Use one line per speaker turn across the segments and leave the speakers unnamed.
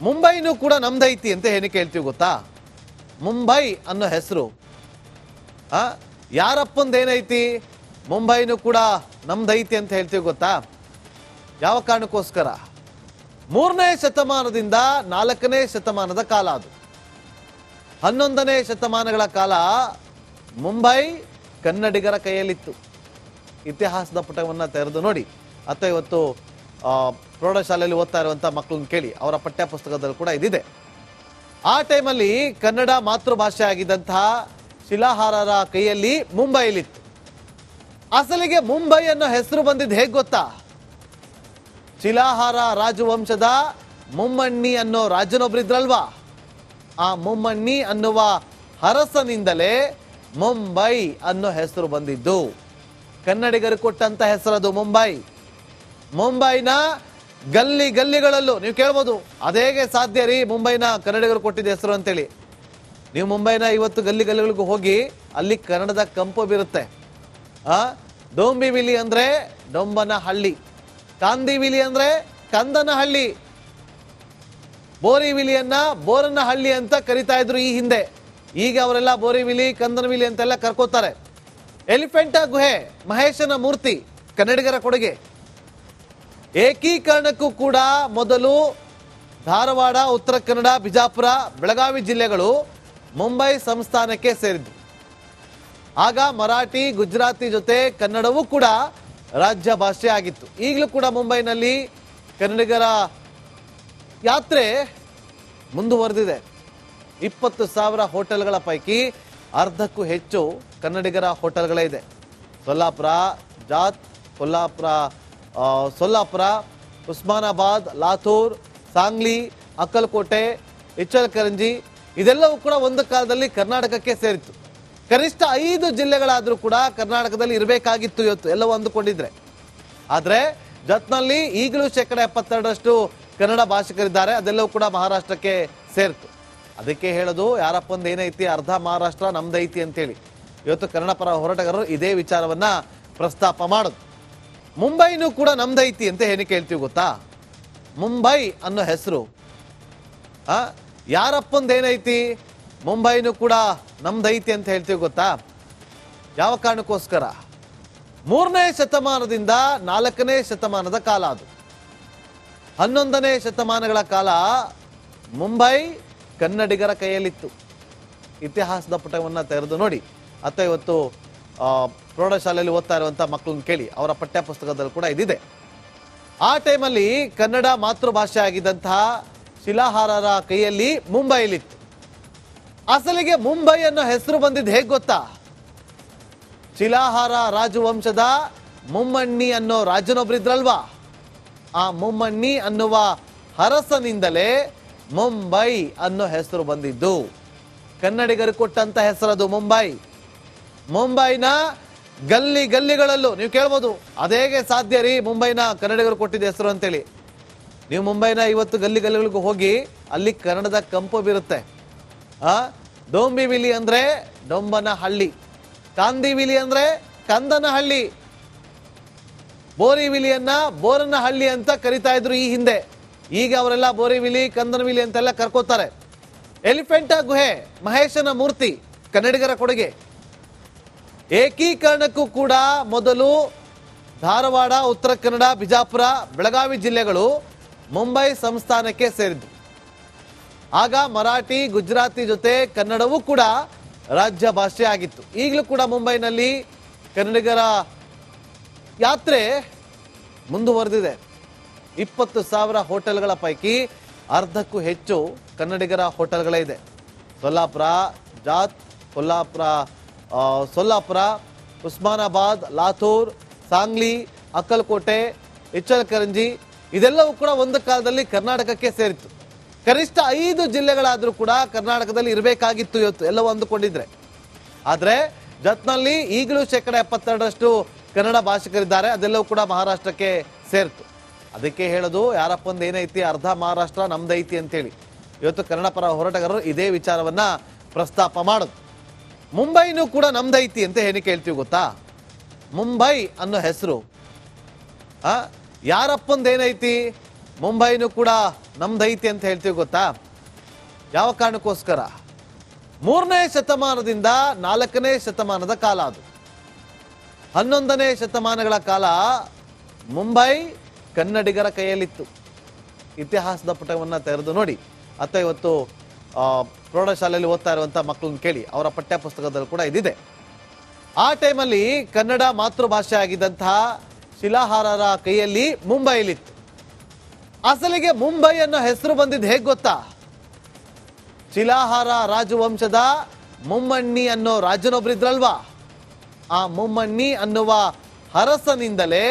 ಮುಂಬೈನೂ ಕೂಡ ನಮ್ದೈತಿ ಅಂತ ಏನಕ್ಕೆ ಹೇಳ್ತೀವಿ ಗೊತ್ತಾ? ಮುಂಬೈ ಅನ್ನೋ ಹೆಸರು ಯಾರಪ್ಪಂದೇನೈತಿ? ಮುಂಬೈನೂ ಕೂಡ ನಮ್ದೈತಿ ಅಂತ ಹೇಳ್ತೀವಿ ಗೊತ್ತಾ? ಯಾವ ಕಾರಣಕ್ಕೋಸ್ಕರ? 3ನೇ ಶತಮಾನದಿಂದ 4ನೇ ಶತಮಾನದ ಕಾಲ, ಅದು 11ನೇ ಶತಮಾನಗಳ ಕಾಲ ಮುಂಬೈ ಕನ್ನಡಿಗರ ಕೈಯಲ್ಲಿತ್ತು. ಇತಿಹಾಸದ ಪುಟವನ್ನು ತೆರೆದು ನೋಡಿ, ಅಥವಾ ಇವತ್ತು ಪ್ರೌಢಶಾಲೆಯಲ್ಲಿ ಓದ್ತಾ ಇರುವಂಥ ಮಕ್ಕಳನ್ನ ಕೇಳಿ, ಅವರ ಪಠ್ಯ ಪುಸ್ತಕದಲ್ಲಿ ಕೂಡ ಇದಿದೆ. ಆ ಟೈಮಲ್ಲಿ ಕನ್ನಡ ಮಾತೃಭಾಷೆ ಆಗಿದ್ದಂತಹ ಶಿಲಾಹಾರರ ಕೈಯಲ್ಲಿ ಮುಂಬೈಲಿತ್ತು. ಅಸಲಿಗೆ ಮುಂಬೈ ಅನ್ನೋ ಹೆಸರು ಬಂದಿದ್ದು ಹೇಗೆ ಗೊತ್ತಾ? ಶಿಲಾಹಾರ ರಾಜವಂಶದ ಮುಮ್ಮಣ್ಣಿ ಅನ್ನೋ ರಾಜನೊಬ್ರಿದ್ರಲ್ವಾ, ಆ ಮುಮ್ಮಣ್ಣಿ ಅನ್ನುವ ಅರಸನಿಂದಲೇ ಮುಂಬೈ ಅನ್ನೋ ಹೆಸರು ಬಂದಿದ್ದು. ಕನ್ನಡಿಗರು ಕೊಟ್ಟಂತ ಹೆಸರದು ಮುಂಬೈ. ಮುಂಬೈನ ಗಲ್ಲಿ ಗಲ್ಲಿಗಳಲ್ಲೂ ನೀವು ಕೇಳ್ಬೋದು, ಅದೇಗೆ ಸಾಧ್ಯ ರೀ ಮುಂಬೈನ ಕನ್ನಡಿಗರು ಕೊಟ್ಟಿದ್ದ ಹೆಸರು ಅಂತೇಳಿ. ನೀವು ಮುಂಬೈನ ಇವತ್ತು ಗಲ್ಲಿ ಗಲ್ಲಿಗಳಿಗೂ ಹೋಗಿ ಅಲ್ಲಿ ಕನ್ನಡದ ಕಂಪು ಬೀರುತ್ತೆ. ಡೋಂಬಿವಿಲಿ ಅಂದ್ರೆ ಡೊಂಬನಹಳ್ಳಿ, ಕಾಂದಿವಿಲಿ ಅಂದ್ರೆ ಕಂದನಹಳ್ಳಿ, ಬೋರಿವಿಲಿಯನ್ನ ಬೋರನಹಳ್ಳಿ ಅಂತ ಕರಿತಾ ಇದ್ರು ಈ ಹಿಂದೆ. ಈಗ ಅವರೆಲ್ಲ ಬೋರಿವಿಲಿ ಕಂದನವಿಲಿ ಅಂತೆಲ್ಲ ಕರ್ಕೋತಾರೆ. ಎಲಿಫೆಂಟಾ ಗುಹೆ, ಮಹೇಶನ ಮೂರ್ತಿ, ಕನ್ನಡಿಗರ ಕೊಡುಗೆ. ಏಕೀಕರಣಕ್ಕೂ ಕೂಡ ಮೊದಲು ಧಾರವಾಡ, ಉತ್ತರ ಕನ್ನಡ, ಬಿಜಾಪುರ, ಬೆಳಗಾವಿ ಜಿಲ್ಲೆಗಳು ಮುಂಬೈ ಸಂಸ್ಥಾನಕ್ಕೆ ಸೇರಿದ್ದು. ಆಗ ಮರಾಠಿ, ಗುಜರಾತಿ ಜೊತೆ ಕನ್ನಡವೂ ಕೂಡ ರಾಜ್ಯ ಭಾಷೆ ಆಗಿತ್ತು. ಈಗಲೂ ಕೂಡ ಮುಂಬೈನಲ್ಲಿ ಕನ್ನಡಿಗರ ಯಾತ್ರೆ ಮುಂದುವರೆದಿದೆ. 20,000 ಹೋಟೆಲ್ಗಳ ಪೈಕಿ ಅರ್ಧಕ್ಕೂ ಹೆಚ್ಚು ಕನ್ನಡಿಗರ ಹೋಟೆಲ್ಗಳೇ ಇದೆ. ಸೊಲ್ಲಾಪುರ, ಜಾತ್, ಸೊಲ್ಲಾಪುರ, ಉಸ್ಮಾನಾಬಾದ್, ಲಾಥೂರ್, ಸಾಂಗ್ಲಿ, ಅಕ್ಕಲಕೋಟೆ, ಇಚ್ಚಲಕರಂಜಿ ಇದೆಲ್ಲವೂ ಕೂಡ ಒಂದು ಕಾಲದಲ್ಲಿ ಕರ್ನಾಟಕಕ್ಕೆ ಸೇರಿತ್ತು. ಕನಿಷ್ಠ 5 ಜಿಲ್ಲೆಗಳಾದರೂ ಕೂಡ ಕರ್ನಾಟಕದಲ್ಲಿ ಇರಬೇಕಾಗಿತ್ತು ಇವತ್ತು ಎಲ್ಲವೂ ಅಂದುಕೊಂಡಿದ್ರೆ. ಆದರೆ ಜತ್ನಲ್ಲಿ ಈಗಲೂ 72% ಕನ್ನಡ ಭಾಷಿಕರಿದ್ದಾರೆ. ಅದೆಲ್ಲವೂ ಕೂಡ ಮಹಾರಾಷ್ಟ್ರಕ್ಕೆ ಸೇರಿತು. ಅದಕ್ಕೆ ಹೇಳೋದು, ಯಾರಪ್ಪಂದು ಏನೈತಿ ಅರ್ಧ ಮಹಾರಾಷ್ಟ್ರ ನಮ್ದೈತಿ ಅಂತೇಳಿ. ಇವತ್ತು ಕನ್ನಡ ಪರ ಹೋರಾಟಗಾರರು ಇದೇ ವಿಚಾರವನ್ನ ಪ್ರಸ್ತಾಪ ಮಾಡೋದು. ಮುಂಬೈನೂ ಕೂಡ ನಮ್ದೈತಿ ಅಂತ ಏನಕ್ಕೆ ಹೇಳ್ತೀವಿ ಗೊತ್ತಾ? ಮುಂಬೈ ಅನ್ನೋ ಹೆಸರು ಯಾರಪ್ಪಂದೇನೈತಿ? ಮುಂಬೈನೂ ಕೂಡ ನಮ್ದೈತಿ ಅಂತ ಹೇಳ್ತೀವಿ ಗೊತ್ತಾ? ಯಾವ ಕಾರಣಕ್ಕೋಸ್ಕರ? 3ನೇ ಶತಮಾನದಿಂದ 4ನೇ ಶತಮಾನದ ಕಾಲ, ಅದು 11ನೇ ಶತಮಾನಗಳ ಕಾಲ ಮುಂಬೈ ಕನ್ನಡಿಗರ ಕೈಯಲ್ಲಿತ್ತು. ಇತಿಹಾಸದ ಪುಟವನ್ನು ತೆರೆದು ನೋಡಿ, ಅಥವಾ ಇವತ್ತು ಪ್ರೌಢಶಾಲೆಯಲ್ಲಿ ಓದ್ತಾ ಇರುವಂಥ ಮಕ್ಕಳನ್ನ ಕೇಳಿ, ಅವರ ಪಠ್ಯ ಪುಸ್ತಕದಲ್ಲಿ ಕೂಡ ಇದಿದೆ. ಆ ಟೈಮಲ್ಲಿ ಕನ್ನಡ ಮಾತೃಭಾಷೆ ಆಗಿದ್ದಂತಹ ಶಿಲಾಹಾರರ ಕೈಯಲ್ಲಿ ಮುಂಬೈಲಿತ್ತು. ಅಸಲಿಗೆ ಮುಂಬೈ ಅನ್ನೋ ಹೆಸರು ಬಂದಿದ್ದು ಹೇಗೆ ಗೊತ್ತಾ? ಶಿಲಾಹಾರ ರಾಜವಂಶದ ಮುಮ್ಮಣ್ಣಿ ಅನ್ನೋ ರಾಜನೊಬ್ರಿದ್ರಲ್ವಾ, ಆ ಮುಮ್ಮಣ್ಣಿ ಅನ್ನುವ ಅರಸನಿಂದಲೇ ಮುಂಬೈ ಅನ್ನೋ ಹೆಸರು ಬಂದಿದ್ದು. ಕನ್ನಡಿಗರು ಕೊಟ್ಟಂತ ಹೆಸರದು ಮುಂಬೈ. ಮುಂಬೈನ ಗಲ್ಲಿ ಗಲ್ಲಿಗಳಲ್ಲೂ ನೀವು ಕೇಳ್ಬೋದು, ಅದೇಗೆ ಸಾಧ್ಯ ರೀ ಮುಂಬೈನ ಕನ್ನಡಿಗರು ಕೊಟ್ಟಿದ್ದ ಹೆಸರು ಅಂತೇಳಿ. ನೀವು ಮುಂಬೈನ ಇವತ್ತು ಗಲ್ಲಿ ಗಲ್ಲಿಗಳಿಗೂ ಹೋಗಿ ಅಲ್ಲಿ ಕನ್ನಡದ ಕಂಪು ಬೀರುತ್ತೆ. ಡೋಂಬಿವಿಲಿ ಅಂದ್ರೆ ಡೊಂಬನಹಳ್ಳಿ, ಕಾಂದಿವಿಲಿ ಅಂದ್ರೆ ಕಂದನಹಳ್ಳಿ, ಬೋರಿವಿಲಿಯನ್ನ ಬೋರನಹಳ್ಳಿ ಅಂತ ಕರಿತಾ ಇದ್ರು ಈ ಹಿಂದೆ. ಈಗ ಅವರೆಲ್ಲ ಬೋರಿವಿಲಿ ಕಂದನವಿಲಿ ಅಂತೆಲ್ಲ ಕರ್ಕೋತಾರೆ. ಎಲಿಫೆಂಟಾ ಗುಹೆ, ಮಹೇಶನ ಮೂರ್ತಿ, ಕನ್ನಡಿಗರ ಕೊಡುಗೆ. ಏಕೀಕರಣಕ್ಕೂ ಕೂಡ ಮೊದಲು ಧಾರವಾಡ, ಉತ್ತರ ಕನ್ನಡ, ಬಿಜಾಪುರ, ಬೆಳಗಾವಿ ಜಿಲ್ಲೆಗಳು ಮುಂಬೈ ಸಂಸ್ಥಾನಕ್ಕೆ ಸೇರಿದ್ದು. ಆಗ ಮರಾಠಿ, ಗುಜರಾತಿ ಜೊತೆ ಕನ್ನಡವೂ ಕೂಡ ರಾಜ್ಯ ಭಾಷೆ ಆಗಿತ್ತು. ಈಗಲೂ ಕೂಡ ಮುಂಬೈನಲ್ಲಿ ಕನ್ನಡಿಗರ ಯಾತ್ರೆ ಮುಂದುವರೆದಿದೆ. 20,000 ಹೋಟೆಲ್ಗಳ ಪೈಕಿ ಅರ್ಧಕ್ಕೂ ಹೆಚ್ಚು ಕನ್ನಡಿಗರ ಹೋಟೆಲ್ಗಳೇ ಇದೆ. ಸೊಲ್ಲಾಪುರ, ಜಾತ್, ಸೊಲ್ಲಾಪುರ, ಉಸ್ಮಾನಾಬಾದ್, ಲಾಥೂರ್, ಸಾಂಗ್ಲಿ, ಅಕ್ಕಲಕೋಟೆ, ಇಚ್ಚಲಕರಂಜಿ ಇದೆಲ್ಲವೂ ಕೂಡ ಒಂದು ಕಾಲದಲ್ಲಿ ಕರ್ನಾಟಕಕ್ಕೆ ಸೇರಿತ್ತು. ಕನಿಷ್ಠ 5 ಜಿಲ್ಲೆಗಳಾದರೂ ಕೂಡ ಕರ್ನಾಟಕದಲ್ಲಿ ಇರಬೇಕಾಗಿತ್ತು ಇವತ್ತು ಎಲ್ಲವೂ ಅಂದುಕೊಂಡಿದ್ರೆ. ಆದರೆ ಜತ್ನಲ್ಲಿ ಈಗಲೂ 72% ಕನ್ನಡ ಭಾಷಿಕರಿದ್ದಾರೆ. ಅದೆಲ್ಲವೂ ಕೂಡ ಮಹಾರಾಷ್ಟ್ರಕ್ಕೆ ಸೇರಿತು. ಅದಕ್ಕೆ ಹೇಳೋದು, ಯಾರಪ್ಪಂದು ಏನೈತಿ ಅರ್ಧ ಮಹಾರಾಷ್ಟ್ರ ನಮ್ದೈತಿ ಅಂತೇಳಿ. ಇವತ್ತು ಕನ್ನಡ ಪರ ಹೋರಾಟಗಾರರು ಇದೇ ವಿಚಾರವನ್ನ ಪ್ರಸ್ತಾಪ ಮಾಡೋದು. ಮುಂಬೈನೂ ಕೂಡ ನಮ್ದೈತಿ ಅಂತ ಏನಕ್ಕೆ ಹೇಳ್ತೀವಿ ಗೊತ್ತಾ? ಮುಂಬೈ ಅನ್ನೋ ಹೆಸರು ಯಾರಪ್ಪಂದು ಏನೈತಿ? ಮುಂಬೈನೂ ಕೂಡ ನಮ್ದೈತಿ ಅಂತ ಹೇಳ್ತೀವಿ ಗೊತ್ತಾ? ಯಾವ ಕಾರಣಕ್ಕೋಸ್ಕರ? 3ನೇ ಶತಮಾನದಿಂದ 4ನೇ ಶತಮಾನದ ಕಾಲ ಅದು. 11ನೇ ಶತಮಾನಗಳ ಕಾಲ ಮುಂಬೈ ಕನ್ನಡಿಗರ ಕೈಯಲ್ಲಿತ್ತು. ಇತಿಹಾಸದ ಪುಟವನ್ನು ತೆರೆದು ನೋಡಿ, ಅಥವಾ ಇವತ್ತು ಪ್ರೌಢಶಾಲೆಯಲ್ಲಿ ಓದ್ತಾ ಇರುವಂಥ ಮಕ್ಕಳನ್ನ ಕೇಳಿ, ಅವರ ಪಠ್ಯ ಪುಸ್ತಕದಲ್ಲಿ ಕೂಡ ಇದಿದೆ. ಆ ಟೈಮಲ್ಲಿ ಕನ್ನಡ ಮಾತೃಭಾಷೆ ಆಗಿದ್ದಂತಹ ಶಿಲಾಹಾರರ ಕೈಯಲ್ಲಿ ಮುಂಬೈಲಿತ್ತು. ಅಸಲಿಗೆ ಮುಂಬೈ ಅನ್ನೋ ಹೆಸರು ಬಂದಿದ್ದು ಹೇಗೆ ಗೊತ್ತಾ? ಶಿಲಾಹಾರ ರಾಜವಂಶದ ಮುಮ್ಮಣ್ಣಿ ಅನ್ನೋ ರಾಜನೊಬ್ಬರಿದ್ರಲ್ವಾ, ಆ ಮುಮ್ಮಣ್ಣಿ ಅನ್ನುವ ಅರಸನಿಂದಲೇ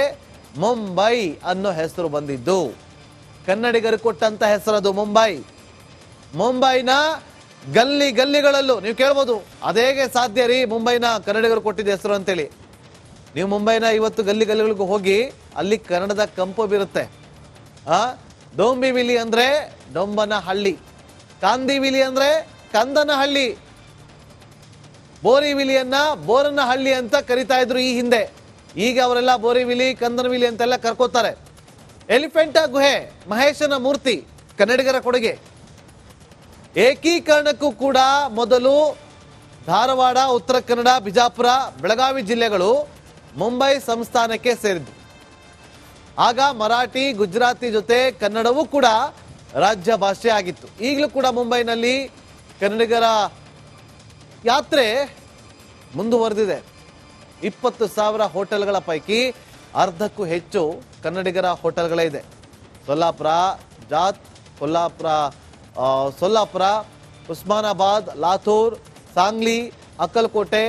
ಮುಂಬೈ ಅನ್ನೋ ಹೆಸರು ಬಂದಿದ್ದು. ಕನ್ನಡಿಗರು ಕೊಟ್ಟಂತ ಹೆಸರದು ಮುಂಬೈ. ಮುಂಬೈನ ಗಲ್ಲಿ ಗಲ್ಲಿಗಳಲ್ಲೂ ನೀವು ಕೇಳ್ಬೋದು, ಅದೇಗೆ ಸಾಧ್ಯ ರೀ ಮುಂಬೈನ ಕನ್ನಡಿಗರು ಕೊಟ್ಟಿದ್ದ ಹೆಸರು ಅಂತೇಳಿ. ನೀವು ಮುಂಬೈನ ಇವತ್ತು ಗಲ್ಲಿ ಗಲ್ಲಿಗಳಿಗೂ ಹೋಗಿ ಅಲ್ಲಿ ಕನ್ನಡದ ಕಂಪು ಬೀರುತ್ತೆ. ಡೊಂಬಿವಿಲಿ ಅಂದ್ರೆ ಡೊಂಬನಹಳ್ಳಿ, ಕಾಂದಿವಿಲಿ ಅಂದ್ರೆ ಕಂದನಹಳ್ಳಿ, ಬೋರಿವಿಲಿಯನ್ನ ಬೋರನಹಳ್ಳಿ ಅಂತ ಕರಿತಾ ಇದ್ರು ಈ ಹಿಂದೆ. ಈಗ ಅವರೆಲ್ಲ ಬೋರಿವಿಲಿ ಕಂದನವಿಲಿ ಅಂತೆಲ್ಲ ಕರ್ಕೋತಾರೆ. ಎಲಿಫೆಂಟಾ ಗುಹೆ ಮಹೇಶನ ಮೂರ್ತಿ ಕನ್ನಡಿಗರ ಕೊಡುಗೆ. ಏಕೀಕರಣಕ್ಕೂ ಕೂಡ ಮೊದಲು ಧಾರವಾಡ, ಉತ್ತರ ಕನ್ನಡ, ಬಿಜಾಪುರ, ಬೆಳಗಾವಿ ಜಿಲ್ಲೆಗಳು ಮುಂಬೈ ಸಂಸ್ಥಾನಕ್ಕೆ ಸೇರಿದ್ದು. ಆಗ ಮರಾಠಿ, ಗುಜರಾತಿ ಜೊತೆ ಕನ್ನಡವೂ ಕೂಡ ರಾಜ್ಯ ಭಾಷೆ ಆಗಿತ್ತು. ಈಗಲೂ ಕೂಡ ಮುಂಬೈನಲ್ಲಿ ಕನ್ನಡಿಗರ ಯಾತ್ರೆ ಮುಂದುವರೆದಿದೆ. 20,000 ಹೋಟೆಲ್ಗಳ ಪೈಕಿ ಅರ್ಧಕ್ಕೂ ಹೆಚ್ಚು ಕನ್ನಡಿಗರ ಹೋಟೆಲ್ಗಳೇ ಇದೆ. ಸೊಲ್ಲಾಪುರ, ಜಾತ್, ಸೊಲ್ಲಾಪುರ, ಉಸ್ಮಾನಾಬಾದ್, ಲಾತೂರ್, ಸಾಂಗ್ಲಿ, ಅಕ್ಕಲಕೋಟೆ,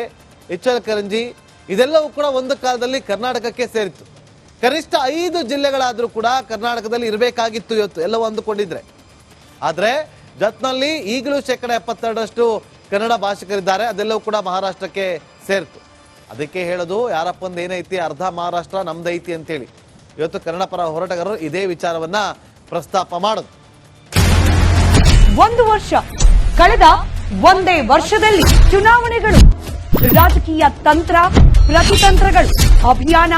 ಇಚ್ಚಲಕರಂಜಿ ಇದೆಲ್ಲವೂ ಕೂಡ ಒಂದು ಕಾಲದಲ್ಲಿ ಕರ್ನಾಟಕಕ್ಕೆ ಸೇರಿತ್ತು. ಕನಿಷ್ಠ 5 ಜಿಲ್ಲೆಗಳಾದರೂ ಕೂಡ ಕರ್ನಾಟಕದಲ್ಲಿ ಇರಬೇಕಾಗಿತ್ತು ಇವತ್ತು ಎಲ್ಲವೂ ಅಂದುಕೊಂಡಿದ್ರೆ. ಆದರೆ ಜತ್ನಲ್ಲಿ ಈಗಲೂ 72% ಕನ್ನಡ ಭಾಷಿಕರಿದ್ದಾರೆ. ಅದೆಲ್ಲವೂ ಕೂಡ ಮಹಾರಾಷ್ಟ್ರಕ್ಕೆ ಸೇರಿತು. ಅದಕ್ಕೆ ಹೇಳೋದು ಯಾರಪ್ಪಂದು ಏನೈತಿ, ಅರ್ಧ ಮಹಾರಾಷ್ಟ್ರ ನಮ್ದೈತಿ ಅಂತೇಳಿ. ಇವತ್ತು ಕನ್ನಡ ಪರ ಹೋರಾಟಗಾರರು ಇದೇ ವಿಚಾರವನ್ನ ಪ್ರಸ್ತಾಪ ಮಾಡೋದು.
1 ವರ್ಷ ಕಳೆದ ಒಂದೇ ವರ್ಷದಲ್ಲಿ ಚುನಾವಣೆಗಳು, ರಾಜಕೀಯ ತಂತ್ರ ಪ್ರತಿತಂತ್ರಗಳು, ಅಭಿಯಾನ,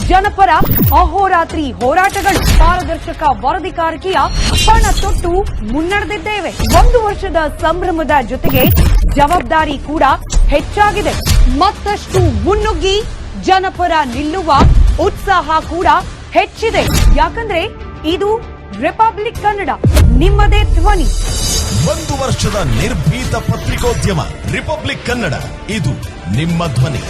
ಜನಪರ ಅಹೋರಾತ್ರಿ ಹೋರಾಟಗಳು, ಪಾರದರ್ಶಕ ವರದಿಗಾರಿಕೆಯ ಪಣ ತೊಟ್ಟು ಮುನ್ನಡೆದಿದ್ದೇವೆ. 1 ವರ್ಷದ ಸಂಭ್ರಮದ ಜೊತೆಗೆ ಜವಾಬ್ದಾರಿ ಕೂಡ ಹೆಚ್ಚಾಗಿದೆ. ಮತ್ತಷ್ಟು ಮುನ್ನುಗ್ಗಿ ಜನಪರ ನಿಲ್ಲುವ ಉತ್ಸಾಹ ಕೂಡ ಹೆಚ್ಚಿದೆ. ಯಾಕಂದ್ರೆ ಇದು ರಿಪಬ್ಲಿಕ್ ಕನ್ನಡ, ನಿಮ್ಮದೇ ಧ್ವನಿ.
1 ವರ್ಷದ ನಿರ್ಭೀತ ಪತ್ರಿಕೋದ್ಯಮ ರಿಪಬ್ಲಿಕ್ ಕನ್ನಡ, ಇದು ನಿಮ್ಮ ಧ್ವನಿ.